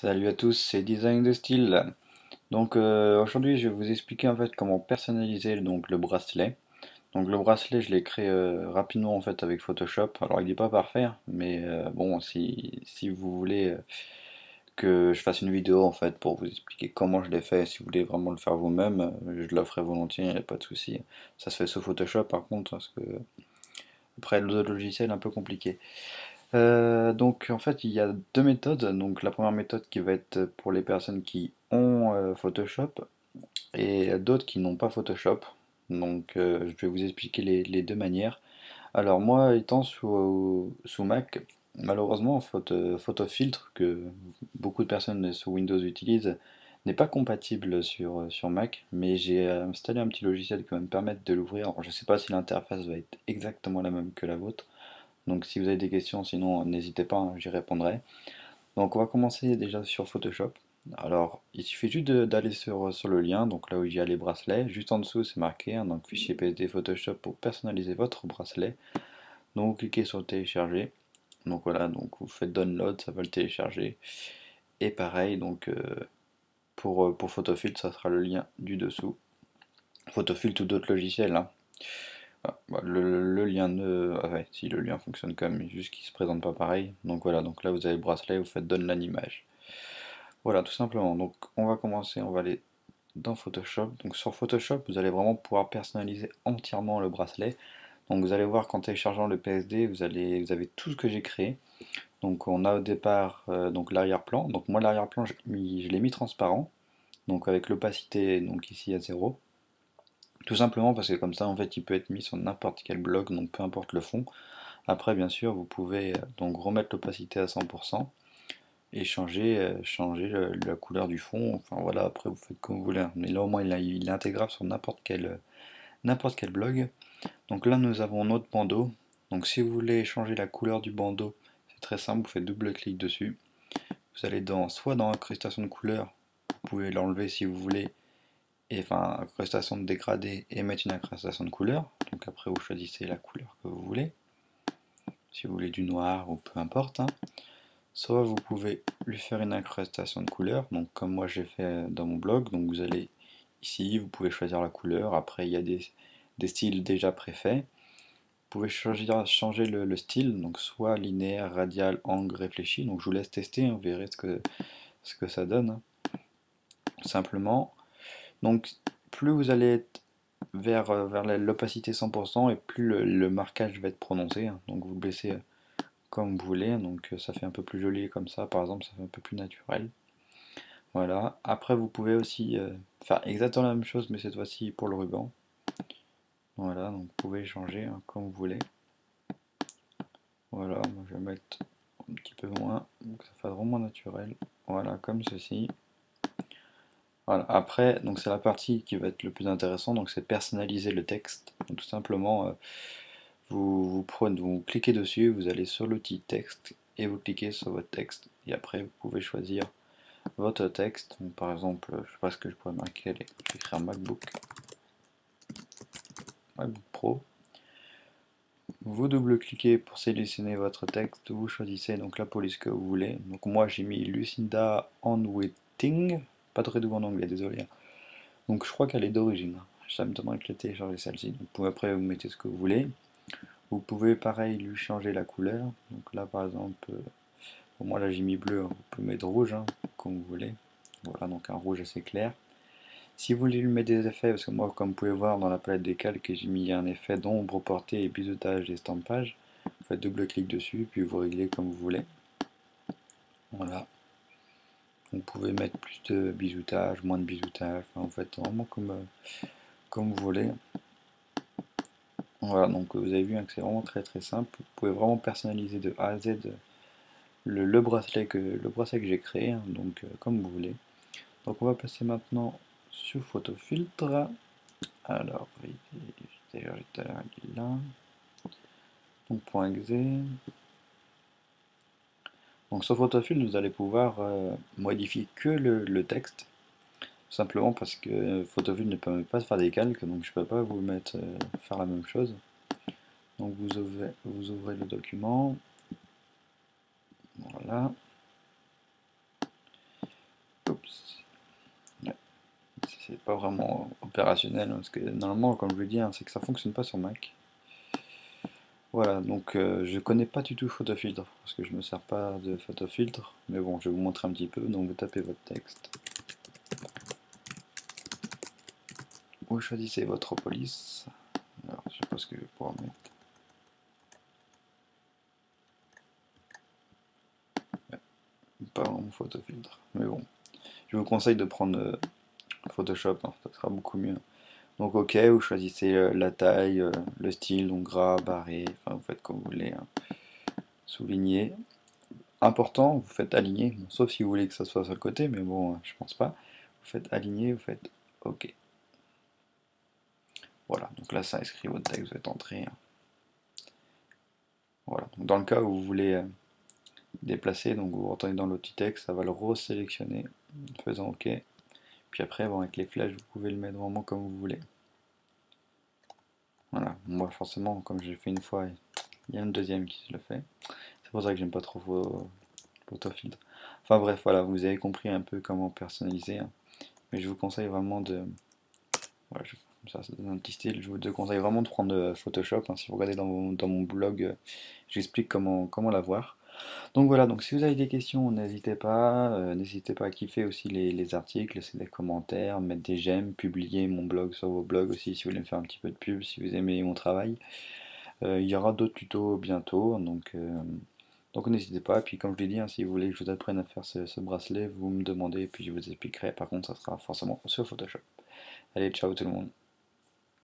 Salut à tous, c'est Design de Style. Aujourd'hui je vais vous expliquer en fait comment personnaliser donc le bracelet. Donc le bracelet je l'ai créé rapidement en fait avec Photoshop. Alors il n'est pas parfait, hein, mais bon si vous voulez que je fasse une vidéo en fait pour vous expliquer comment je l'ai fait, si vous voulez vraiment le faire vous-même, je le ferai volontiers, il n'y a pas de souci. Ça se fait sous Photoshop par contre, parce que après le logiciel est un peu compliqué. Donc en fait il y a deux méthodes. Donc la première méthode qui va être pour les personnes qui ont Photoshop et d'autres qui n'ont pas Photoshop. Je vais vous expliquer les deux manières. Alors moi étant sous Mac, malheureusement PhotoFiltre que beaucoup de personnes sous Windows utilisent n'est pas compatible sur Mac, mais j'ai installé un petit logiciel qui va me permettre de l'ouvrir. Alors, je ne sais pas si l'interface va être exactement la même que la vôtre. Donc si vous avez des questions, sinon n'hésitez pas, hein, j'y répondrai. Donc on va commencer déjà sur Photoshop. Alors il suffit juste d'aller sur le lien, donc là où il y a les bracelets, juste en dessous c'est marqué, hein, donc fichier PSD Photoshop pour personnaliser votre bracelet. Donc vous cliquez sur télécharger. Donc voilà, donc vous faites download, ça va le télécharger. Et pareil, pour Photofiltre, ça sera le lien du dessous. Photofiltre ou d'autres logiciels, hein. Ah, bah, le lien ne. Ah ouais, si le lien fonctionne quand même, juste qu'il se présente pas pareil. Donc voilà, donc là vous avez le bracelet, vous faites donne l'image. Voilà, tout simplement. Donc on va commencer, on va aller dans Photoshop. Donc sur Photoshop, vous allez vraiment pouvoir personnaliser entièrement le bracelet. Donc vous allez voir qu'en téléchargeant le PSD, vous avez tout ce que j'ai créé. Donc on a au départ donc l'arrière-plan. Donc moi l'arrière-plan je l'ai mis transparent. Donc avec l'opacité donc ici à zéro. Tout simplement parce que comme ça en fait il peut être mis sur n'importe quel bloc, donc peu importe le fond. Après bien sûr vous pouvez donc remettre l'opacité à 100% et changer la couleur du fond. Enfin voilà, après vous faites comme vous voulez, hein. Mais là au moins il est intégrable sur n'importe quel blog. Donc là nous avons notre bandeau. Donc si vous voulez changer la couleur du bandeau, c'est très simple, vous faites double clic dessus. Vous allez soit dans incrustation de couleur, vous pouvez l'enlever si vous voulez, et enfin incrustation de dégradé et mettre une incrustation de couleur. Donc après vous choisissez la couleur que vous voulez, si vous voulez du noir ou peu importe, hein. Soit vous pouvez lui faire une incrustation de couleur, donc comme moi j'ai fait dans mon blog. Donc vous allez ici, vous pouvez choisir la couleur. Après il y a des styles déjà préfaits. Vous pouvez changer le style, donc soit linéaire, radial, angle, réfléchi. Donc je vous laisse tester, hein, vous verrez ce que ça donne, hein, simplement. Donc plus vous allez être vers l'opacité 100% et plus le marquage va être prononcé, hein. Donc vous le baissez comme vous voulez, donc ça fait un peu plus joli comme ça, par exemple, ça fait un peu plus naturel. Voilà, après vous pouvez aussi faire exactement la même chose, mais cette fois-ci pour le ruban. Voilà, donc vous pouvez changer, hein, comme vous voulez. Voilà, moi je vais mettre un petit peu moins, donc ça fait vraiment naturel. Voilà, comme ceci. Voilà, après, donc c'est la partie qui va être le plus intéressant, donc c'est personnaliser le texte. Donc, tout simplement, vous cliquez dessus, vous allez sur l'outil texte et vous cliquez sur votre texte. Et après, vous pouvez choisir votre texte. Donc, par exemple, je sais pas ce que je pourrais marquer, allez, je vais écrire MacBook Pro. Vous double-cliquez pour sélectionner votre texte, vous choisissez donc la police que vous voulez. Donc moi j'ai mis Lucinda Onwetting, pas très doué en anglais, désolé, hein. Donc je crois qu'elle est d'origine. Ça me donnerait que télécharger celle-ci. Après vous mettez ce que vous voulez. Vous pouvez pareil lui changer la couleur. Donc là par exemple, pour moi là j'ai mis bleu, hein. Vous pouvez mettre rouge, hein, comme vous voulez. Voilà, donc un rouge assez clair. Si vous voulez lui mettre des effets, parce que moi comme vous pouvez voir dans la palette des calques, j'ai mis un effet d'ombre, portée et biseautage d'estampage. Vous faites double clic dessus, puis vous réglez comme vous voulez. Voilà. Vous pouvez mettre plus de biseautage, moins de biseautage, enfin, vous faites vraiment comme vous voulez. Voilà, donc vous avez vu, hein, que c'est vraiment très très simple. Vous pouvez vraiment personnaliser de A à Z le bracelet que j'ai créé, hein, donc comme vous voulez. Donc on va passer maintenant sur photo filtre. Alors, d'ailleurs j'étais là. Donc point .exe. Donc sur PhotoFiltre, vous allez pouvoir modifier que le texte, tout simplement parce que PhotoFiltre ne permet pas de faire des calques, donc je ne peux pas vous mettre faire la même chose. Donc vous ouvrez le document, voilà. c'est pas vraiment opérationnel, parce que normalement, comme je vous dis, hein, c'est que ça fonctionne pas sur Mac. Voilà, donc je connais pas du tout Photofiltre, parce que je me sers pas de Photofiltre, mais bon, je vais vous montrer un petit peu. Donc vous tapez votre texte, vous choisissez votre police. Alors, je sais pas ce que je vais pouvoir mettre. Pas vraiment Photofiltre, mais bon. Je vous conseille de prendre Photoshop, hein, ça sera beaucoup mieux. Donc ok, vous choisissez la taille, le style, donc gras, barré, enfin vous faites comme vous voulez, hein. Souligner. Important, vous faites aligner, bon, sauf si vous voulez que ça soit sur le côté, mais bon, je pense pas. Vous faites aligner, vous faites ok. Voilà, donc là ça inscrit votre texte, vous faites entrer, hein. Voilà, donc dans le cas où vous voulez déplacer, donc vous retournez dans l'outil texte, ça va le resélectionner en faisant ok. Puis après, bon, avec les flèches, vous pouvez le mettre vraiment comme vous voulez. Voilà, moi forcément, comme je l'ai fait une fois, il y a une deuxième qui se le fait. C'est pour ça que j'aime pas trop Photofiltre. Enfin bref, voilà, vous avez compris un peu comment personnaliser, hein. Mais je vous conseille vraiment de... Voilà, comme ça donne un petit style. Je vous conseille vraiment de prendre Photoshop, hein. Si vous regardez dans mon blog, j'explique comment l'avoir. Donc voilà, donc si vous avez des questions, n'hésitez pas à kiffer aussi les articles, laisser des commentaires, mettre des j'aime, publier mon blog sur vos blogs aussi si vous voulez me faire un petit peu de pub, si vous aimez mon travail. Il y aura d'autres tutos bientôt, donc n'hésitez pas. Et puis comme je l'ai dit, hein, si vous voulez que je vous apprenne à faire ce bracelet, vous me demandez et puis je vous expliquerai. Par contre, ça sera forcément sur Photoshop. Allez, ciao tout le monde.